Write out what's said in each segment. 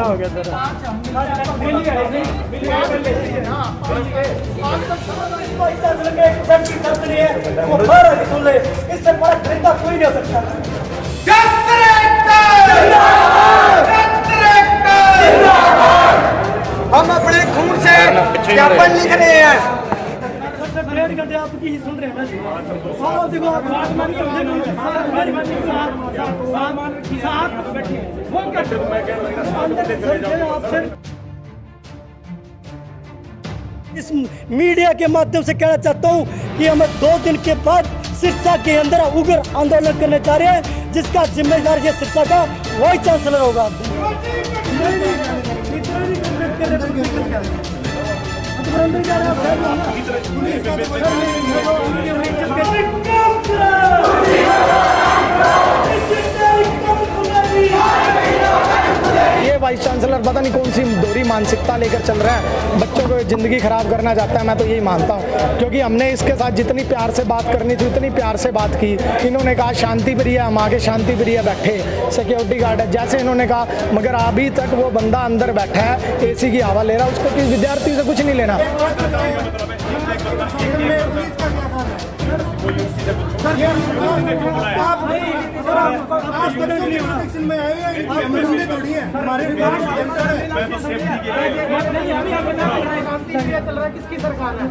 हो गया सर। इससे बड़ा घृणा कोई नहीं हो सकता। हम अपने खून से ज्ञापन लिख रहे हैं। आपकी ही सुन रहे हैं ना। देखो इस मीडिया के माध्यम से कहना चाहता हूँ कि हम 2 दिन के बाद सिरसा के अंदर उग्र आंदोलन करने जा रहे हैं, जिसका जिम्मेदार ये सिरसा का वाइस चांसलर होगा। ये वाइस चांसलर पता नहीं कौन सी दोहरी मानसिकता लेकर चल रहा है, बच्चों को ज़िंदगी ख़राब करना चाहता है। मैं तो यही मानता हूँ, क्योंकि हमने इसके साथ जितनी प्यार से बात करनी थी उतनी प्यार से बात की। इन्होंने कहा शांति प्रिय, हम आगे शांति प्रिय बैठे, सिक्योरिटी गार्ड है जैसे इन्होंने कहा, मगर अभी तक वो बंदा अंदर बैठा है, AC की हवा ले रहा है, उसको किसी विद्यार्थी से कुछ नहीं लेना। किसकी सरकार है?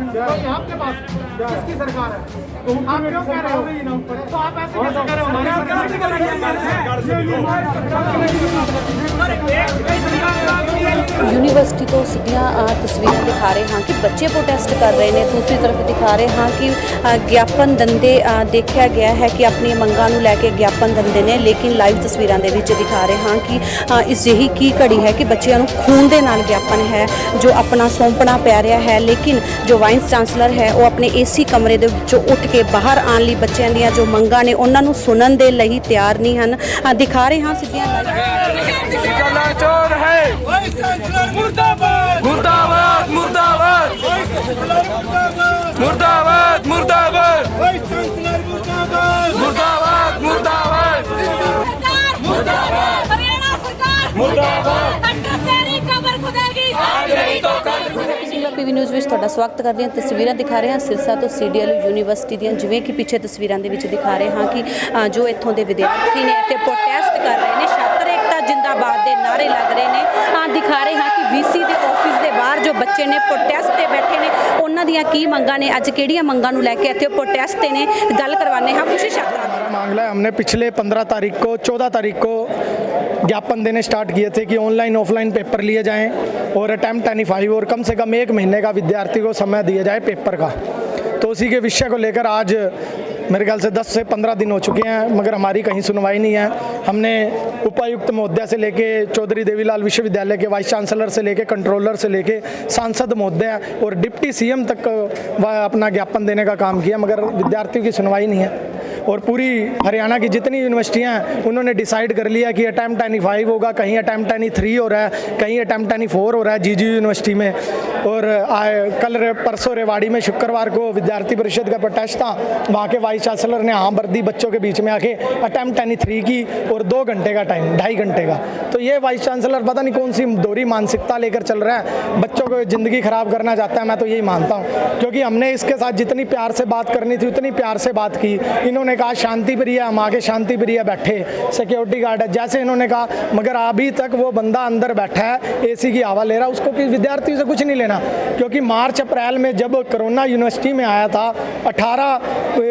आपके पास किसकी सरकार है? आप क्यों कह रहे हो? तो आप ऐसे कैसे कह रहे हो? यूनिवर्सिटी तो सीधियां तस्वीरें दिखा रहे हाँ कि बच्चे प्रोटेस्ट कर रहे हैं, दूसरी तरफ दिखा रहे हाँ कि ज्ञापन दंदे देखा गया है कि अपनी मंगां नूं लैके ज्ञापन दंदे ने, लेकिन लाइव तस्वीरां दे विच दिखा रहे हाँ कि इस यही की घड़ी है कि बच्चों नूं खून दे नाल ज्ञापन है जो अपना सौंपना पै रहा है, लेकिन जो वाइस चांसलर है वो अपने AC कमरे दे विचों उठ के बाहर आने लई बच्चों दीयां जो मंगां ने उन्हां नूं सुनन दे लई तैयार नहीं हन। दिखा रहे हाँ सीधियां मुर्दाबाद मुर्दाबाद मुर्दाबाद मुर्दाबाद मुर्दाबाद मुर्दाबाद मुर्दाबाद मुर्दाबाद हरियाणा सरकार मुर्दाबाद तेरी कब्र खुदेगी आज नहीं तो कल PV न्यूज़ ਵਿੱਚ ਤੁਹਾਡਾ ਸਵਾਗਤ ਕਰਦੇ ਹਾਂ। ਤਸਵੀਰਾਂ ਦਿਖਾ ਰਹੇ ਹਾਂ ਸਿਰਸਾ ਤੋਂ CDL ਯੂਨੀਵਰਸਿਟੀ ਦੀਆਂ, ਜਿਵੇਂ ਕਿ ਪਿੱਛੇ ਤਸਵੀਰਾਂ ਦੇ ਵਿੱਚ ਦਿਖਾ ਰਹੇ ਹਾਂ ਕਿ ਜੋ ਇੱਥੋਂ ਦੇ ਵਿਦਿਆਰਥੀ ਨੇ ਇੱਥੇ ਪ੍ਰੋਟੈਸਟ ਕਰ ਰਹੇ ਨੇ, ਛਾਤਰ ਏਕਤਾ ਜਿੰਦਾਬਾਦ ਦੇ ਨਾਰੇ ਲੱਗ ਰਹੇ ਨੇ। ਦਿਖਾ ਰਹੇ ਹਾਂ ਕਿ VC ਦੇ ਆਫਿਸ ਦੇ ਬਾਹਰ ਜੋ ਬੱਚੇ ਨੇ ਪ੍ਰੋਟੈਸਟ ਤੇ ਬੈਠੇ ਨੇ, ਉਹਨਾਂ ਦੀਆਂ ਕੀ ਮੰਗਾਂ ਨੇ, ਅੱਜ ਕਿਹੜੀਆਂ ਮੰਗਾਂ ਨੂੰ ਲੈ ਕੇ ਇੱਥੇ ਪ੍ਰੋਟੈਸਟ ਤੇ ਨੇ, ਗੱਲ करवाने हैं कुछ छात्रों हमारा मामला है, हमने पिछले 15 तारीख को 14 तारीख को ज्ञापन देने स्टार्ट किए थे कि ऑनलाइन ऑफलाइन पेपर लिए जाएं और अटैम्प्ट 95 और कम से कम 1 महीने का विद्यार्थी को समय दिया जाए पेपर का। तो उसी के विषय को लेकर आज मेरे ख्याल से 10 से 15 दिन हो चुके हैं, मगर हमारी कहीं सुनवाई नहीं है। हमने उपायुक्त महोदय से लेके चौधरी देवीलाल विश्वविद्यालय के वाइस चांसलर से लेके कंट्रोलर से लेके सांसद महोदय और डिप्टी CM तक अपना ज्ञापन देने का काम किया, मगर विद्यार्थियों की सुनवाई नहीं है। और पूरी हरियाणा की जितनी यूनिवर्सिटियां हैं उन्होंने डिसाइड कर लिया कि अटैम्प्ट 95 होगा, कहीं अटैम्प्ट 93 हो रहा है, कहीं अटैम्प्ट 94 हो रहा है GGU यूनिवर्सिटी में। और कल परसों रेवाड़ी में शुक्रवार को विद्यार्थी परिषद का प्रोटेस्ट था, वहाँ के वाइस चांसलर ने हाँ वर्दी बच्चों के बीच में आके अटैम्प्ट 93 की और 2 घंटे का टाइम, 2.5 घंटे का। तो ये वाइस चांसलर पता नहीं कौन सी दोहरी मानसिकता लेकर चल रहा है, बच्चों को ज़िंदगी ख़राब करना चाहता है। मैं तो यही मानता हूँ, क्योंकि हमने इसके साथ जितनी प्यार से बात करनी थी उतनी प्यार से बात की। इन्होंने कहा शांति प्रिय, हम आगे शांति प्रिय बैठे, सिक्योरिटी गार्ड है जैसे इन्होंने कहा, मगर अभी तक वो बंदा अंदर बैठा है, AC की हवा ले रहा है, उसको किसी विद्यार्थी से कुछ नहीं लेना। क्योंकि मार्च अप्रैल में जब कोरोना यूनिवर्सिटी में आया था, 18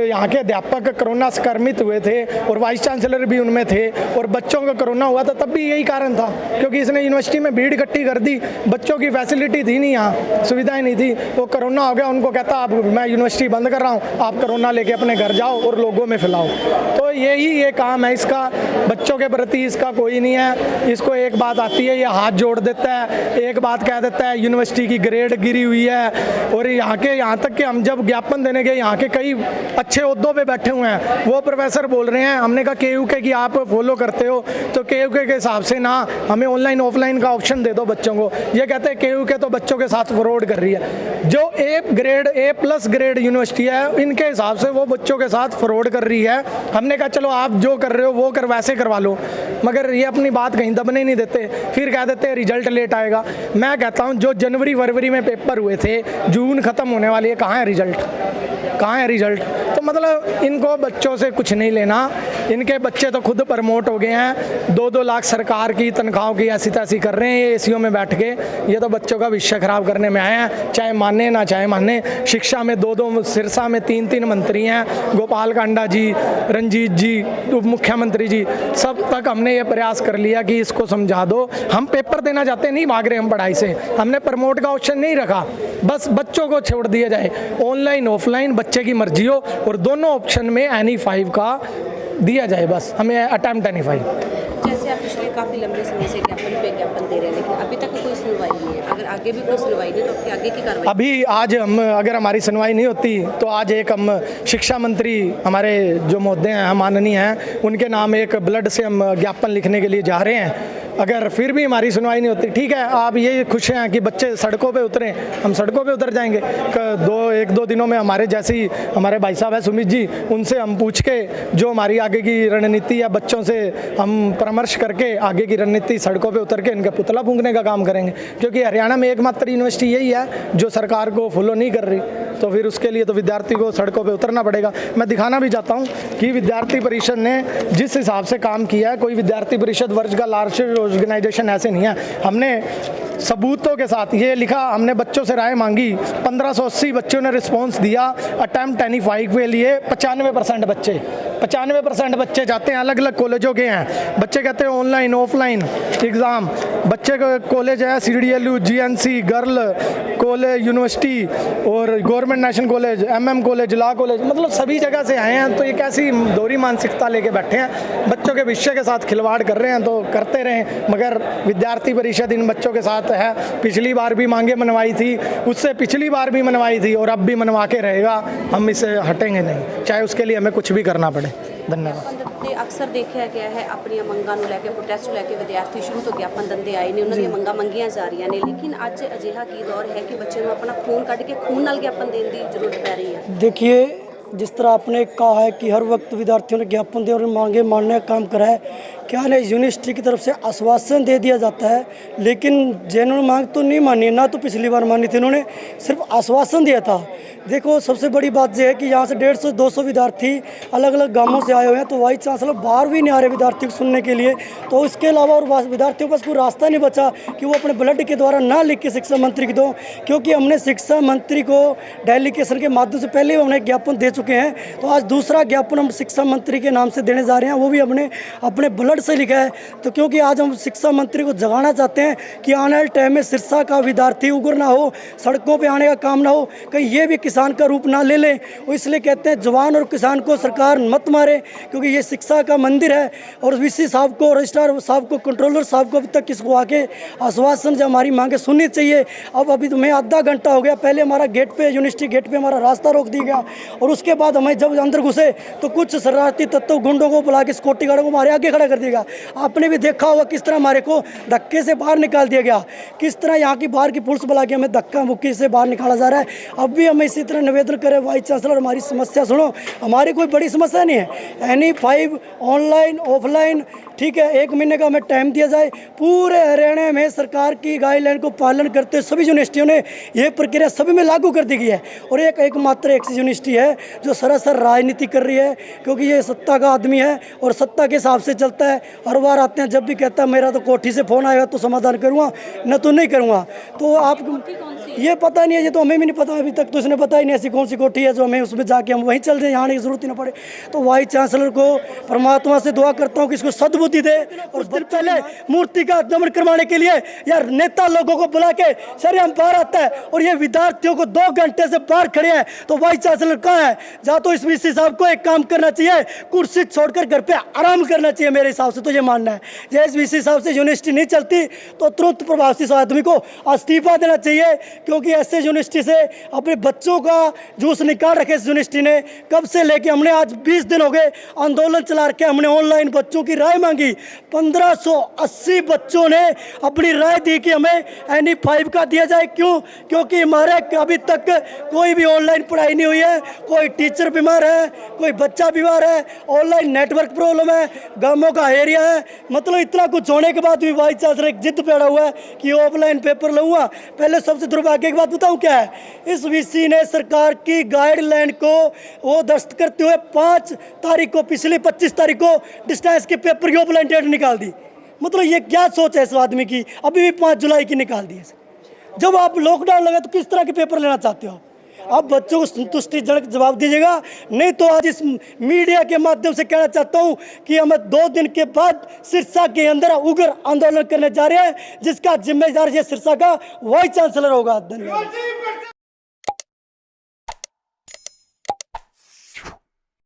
यहाँ के अध्यापक कोरोना संक्रमित हुए थे और वाइस चांसलर भी उनमें थे, और बच्चों का कोरोना हुआ था तब भी यही कारण था, क्योंकि इसने यूनिवर्सिटी में भीड़ इकट्ठी कर दी, बच्चों की फैसिलिटी थी नहीं, यहाँ सुविधाएं नहीं थी। वो कोरोना हो गया, उनको कहता आप मैं यूनिवर्सिटी बंद कर रहा हूँ, आप कोरोना लेके अपने घर जाओ और लोगों में फैलाओ। तो यही ये काम है इसका, बच्चों के प्रति इसका कोई नहीं है। इसको एक बात आती है, ये हाथ जोड़ देता है, एक बात कह देता है यूनिवर्सिटी की ग्रेड गिरी हुई है। और यहाँ तक कि हम जब ज्ञापन देने गए, यहाँ के कई अच्छे ओहदों पे बैठे हुए हैं, वो प्रोफेसर बोल रहे हैं, हमने कहा KUK की आप फॉलो करते हो तो KUK के हिसाब से ना हमें ऑनलाइन ऑफलाइन का ऑप्शन दे दो बच्चों को। ये कहते हैं KUK तो बच्चों के साथ फ्रॉड कर रही है। जो A+ ग्रेड यूनिवर्सिटी है, इनके हिसाब से वो बच्चों के साथ फ्रॉड कर रही है। हमने कहा चलो आप जो कर रहे हो वो वैसे करवा लो, मगर ये अपनी बात कहीं दबने नहीं देते। फिर कह देते हैं रिजल्ट लेट आएगा। मैं कहता हूँ जो जनवरी फरवरी में पेपर हुए थे, जून ख़त्म होने वाली है, कहाँ है रिजल्ट, कहाँ है रिजल्ट? तो मतलब इनको बच्चों से कुछ नहीं लेना। इनके बच्चे तो खुद प्रमोट हो गए हैं, 2-2 लाख सरकार की तनख्वाहों की ऐसी तैसी कर रहे हैं ये एसीओ में बैठ के। ये तो बच्चों का भविष्य खराब करने में आए हैं, चाहे माने ना चाहे माने। शिक्षा में 2-2, सिरसा में 3-3 मंत्री हैं, गोपाल कांडा जी, रंजीत जी, उप मुख्यमंत्री जी, सब तक हमने ये प्रयास कर लिया कि इसको समझा दो। हम पेपर देना चाहते नहीं, भाग रहे हम पढ़ाई से। हमने प्रमोट का ऑप्शन नहीं रखा, बस बच्चों को छोड़ दिया जाए, ऑनलाइन ऑफलाइन बच्चे की मर्जी हो, और दोनों ऑप्शन में NE5 का दिया जाए, बस हमें अटेम्प्ट NE5। जैसे आप पिछले काफ़ी लंबे समय से विज्ञापन दे रहे हैं, लेकिन अभी तक कोई सुनवाई नहीं है। अगर आगे भी कोई सुनवाई नहीं तो आपकी आगे की कार्रवाई? अभी आज हम, अगर हमारी सुनवाई नहीं होती तो आज एक हम शिक्षा मंत्री हमारे जो महोदय हैं, माननीय हैं, उनके नाम एक ब्लड से हम ज्ञापन लिखने के लिए जा रहे हैं। अगर फिर भी हमारी सुनवाई नहीं होती, ठीक है, आप ये खुश हैं कि बच्चे सड़कों पे उतरें, हम सड़कों पे उतर जाएंगे। 1-2 दिनों में हमारे जैसी हमारे भाई साहब हैं सुमित जी, उनसे हम पूछ के जो हमारी आगे की रणनीति है, बच्चों से हम परामर्श करके आगे की रणनीति सड़कों पे उतर के इनका पुतला फूंकने का काम करेंगे। क्योंकि हरियाणा में एकमात्र यूनिवर्सिटी यही है जो सरकार को फॉलो नहीं कर रही, तो फिर उसके लिए तो विद्यार्थी को सड़कों पे उतरना पड़ेगा। मैं दिखाना भी चाहता हूँ कि विद्यार्थी परिषद ने जिस हिसाब से काम किया है, कोई विद्यार्थी परिषद वर्ष का लार्जेस्ट ऑर्गेनाइजेशन ऐसे नहीं है। हमने सबूतों के साथ ये लिखा, हमने बच्चों से राय मांगी, 1580 बच्चों ने रिस्पांस दिया। अटेम्प्ट NE5 के लिए 95% बच्चे जाते हैं, अलग अलग कॉलेजों के हैं। बच्चे कहते हैं ऑनलाइन ऑफलाइन एग्ज़ाम। बच्चे का कॉलेज है CDLU, GNC, girl college, university और government national college, MM college, law college, मतलब सभी जगह से आए हैं। तो ये कैसी दोहरी मानसिकता लेके बैठे हैं, बच्चों के भविष्य के साथ खिलवाड़ कर रहे हैं। तो करते रहें, मगर विद्यार्थी परिषद इन बच्चों के साथ है। पिछली बार भी मांगे मनवाई थी, उससे पिछली बार भी मनवाई थी, और अब भी मनवा के रहेगा। हम इससे हटेंगे नहीं, चाहे उसके लिए हमें कुछ भी करना पड़े। धन्यवाद। अक्सर देखा गया है अपनी ਮੰਗਾਂ ਨੂੰ ਲੈ ਕੇ, ਪ੍ਰੋਟੈਸਟ ਲੈ ਕੇ ਵਿਦਿਆਰਥੀ ਸ਼ੁਰੂ ਤੋਂ ਗਿਆਪਨ ਦਿੰਦੇ ਆਏ ਨੇ, ਉਹਨਾਂ ਦੀਆਂ ਮੰਗਾਂ ਮੰਗੀਆਂ ਜਾ ਰਹੀਆਂ ਨੇ, लेकिन ਅੱਜ ਅਜਿਹਾ ਕੀ ਦੌਰ है कि ਬੱਚੇ ਨੂੰ ਆਪਣਾ ਖੂਨ ਕੱਢ ਕੇ ਖੂਨ ਨਾਲ ਗਿਆਪਨ ਦੇਣ ਦੀ ਜ਼ਰੂरत पै रही है? देखिए, जिस तरह आपने कहा है कि हर वक्त विद्यार्थियों ने ज्ञापन दिए और मांगे मानने का काम करा है, क्या है यूनिवर्सिटी की तरफ से आश्वासन दे दिया जाता है, लेकिन जेन्युइन मांग तो नहीं मानी, ना तो पिछली बार मानी थी इन्होंने, सिर्फ आश्वासन दिया था। देखो, सबसे बड़ी बात यह है कि यहाँ से 150-200 विद्यार्थी अलग अलग गांवों से आए हुए हैं, तो वाइस चांसलर बाहर भी नहीं आ रहे विद्यार्थी को सुनने के लिए। तो इसके अलावा और विद्यार्थियों के पास कोई रास्ता नहीं बचा कि वो अपने ब्लड के द्वारा ना लिख के शिक्षा मंत्री को दो, क्योंकि हमने शिक्षा मंत्री को डेलीगेशन के माध्यम से पहले हमने ज्ञापन दे चुके हैं। तो आज दूसरा ज्ञापन हम शिक्षा मंत्री के नाम से देने जा रहे हैं, वो भी हमने अपने ब्लड से लिखा है। तो क्योंकि आज हम शिक्षा मंत्री को जगाना चाहते हैं कि आने वाले टाइम में सिरसा का विद्यार्थी उग्र ना हो, सड़कों पर आने का काम ना हो, कहीं ये भी किसान का रूप ना ले ले। वो इसलिए कहते हैं जवान और किसान को सरकार मत मारे, क्योंकि ये शिक्षा का मंदिर है। और VC साहब को, रजिस्ट्रार साहब को, कंट्रोलर साहब को अभी तक किसको आके आश्वासन जो हमारी मांगे सुननी चाहिए। अब अभी तो मैं आधा घंटा हो गया, पहले हमारा गेट पे, यूनिवर्सिटी गेट पे हमारा रास्ता रोक दिया गया, और उसके बाद हमें जब अंदर घुसे तो कुछ शरारती तत्व गुंडों को बुला के सिक्योरिटी गार्डों को हमारे आगे खड़ा कर दिया गया। आपने भी देखा होगा किस तरह हमारे को धक्के से बाहर निकाल दिया गया, किस तरह यहाँ की बाहर की पुलिस बुला के हमें धक्का मुक्की से बाहर निकाला जा रहा है। अब भी हमें इसी तरह निवेदन करें, वाइस चांसलर हमारी समस्या सुनो, हमारी कोई बड़ी समस्या नहीं है। NE5 ऑनलाइन ऑफलाइन ठीक है, 1 महीने का हमें टाइम दिया जाए। पूरे हरियाणा में सरकार की गाइडलाइन को पालन करते सभी यूनिवर्सिटियों ने ये प्रक्रिया सभी में लागू कर दी गई है। और एकमात्र एक यूनिवर्सिटी है जो सरासर राजनीति कर रही है, क्योंकि ये सत्ता का आदमी है और सत्ता के हिसाब से चलता है। हर बार आते हैं, जब भी कहता है मेरा तो कोठी से फ़ोन आएगा तो समाधान करूँगा, न तो नहीं करूँगा। तो आप ये पता नहीं है, ये तो हमें भी नहीं पता अभी तक, तो इसने पता ही नहीं ऐसी कौन सी कोठी है जो हमें उसमें जाके हम वहीं चल जाए, यहाँ आने की जरूरत ही ना पड़े। तो वाइस चांसलर को परमात्मा से दुआ करता हूँ कि इसको सद्बुद्धि दे। और दिन पहले मूर्ति का दमन करवाने के लिए यार नेता लोगों को बुला के शर्म बाहर आता है, और ये विद्यार्थियों को 2 घंटे से बाहर खड़े हैं। तो वाइस चांसलर कहाँ है? जा तो इस VC साहब को एक काम करना चाहिए, कुर्सी छोड़कर घर पे आराम करना चाहिए। मेरे हिसाब से तो ये मानना है, जैसे VC साहब से यूनिवर्सिटी नहीं चलती तो तुरंत प्रभाव से इस आदमी को इस्तीफा देना चाहिए, क्योंकि ऐसे यूनिवर्सिटी से अपने बच्चों का जूस निकाल रखे इस यूनिवर्सिटी ने। कब से लेके हमने आज 20 दिन हो गए आंदोलन चला रखे, हमने ऑनलाइन बच्चों की राय मांगी। 1580 बच्चों ने अपनी राय दी कि हमें NE5 का दिया जाए। क्यों? क्योंकि हमारे अभी तक कोई भी ऑनलाइन पढ़ाई नहीं हुई है। कोई टीचर बीमार है, कोई बच्चा बीमार है, ऑनलाइन नेटवर्क प्रॉब्लम है, गांवों का एरिया है। मतलब इतना कुछ होने के बाद भी वाइस चांसलर एक जिद पे अड़ा हुआ है कि ऑफलाइन पेपर लूँगा। पहले सबसे दुर्भाग्य की बात बताऊँ क्या है, इस VC ने सरकार की गाइडलाइन को वो दस्त करते हुए 5 तारीख को, पिछली 25 तारीख को डिस्टेंस के पेपर की ऑफलाइन डेट निकाल दी। मतलब ये क्या सोच है इस आदमी की, अभी भी 5 जुलाई की निकाल दी है। जब आप लॉकडाउन लगे तो किस तरह के पेपर लेना चाहते हो आप? बच्चों को संतुष्टिजनक जवाब दीजिएगा, नहीं तो आज इस मीडिया के माध्यम से कहना चाहता हूं कि हम 2 दिन के बाद सिरसा के अंदर उग्र आंदोलन करने जा रहे हैं, जिसका जिम्मेदार ये सिरसा का वाइस चांसलर होगा। धन्यवाद।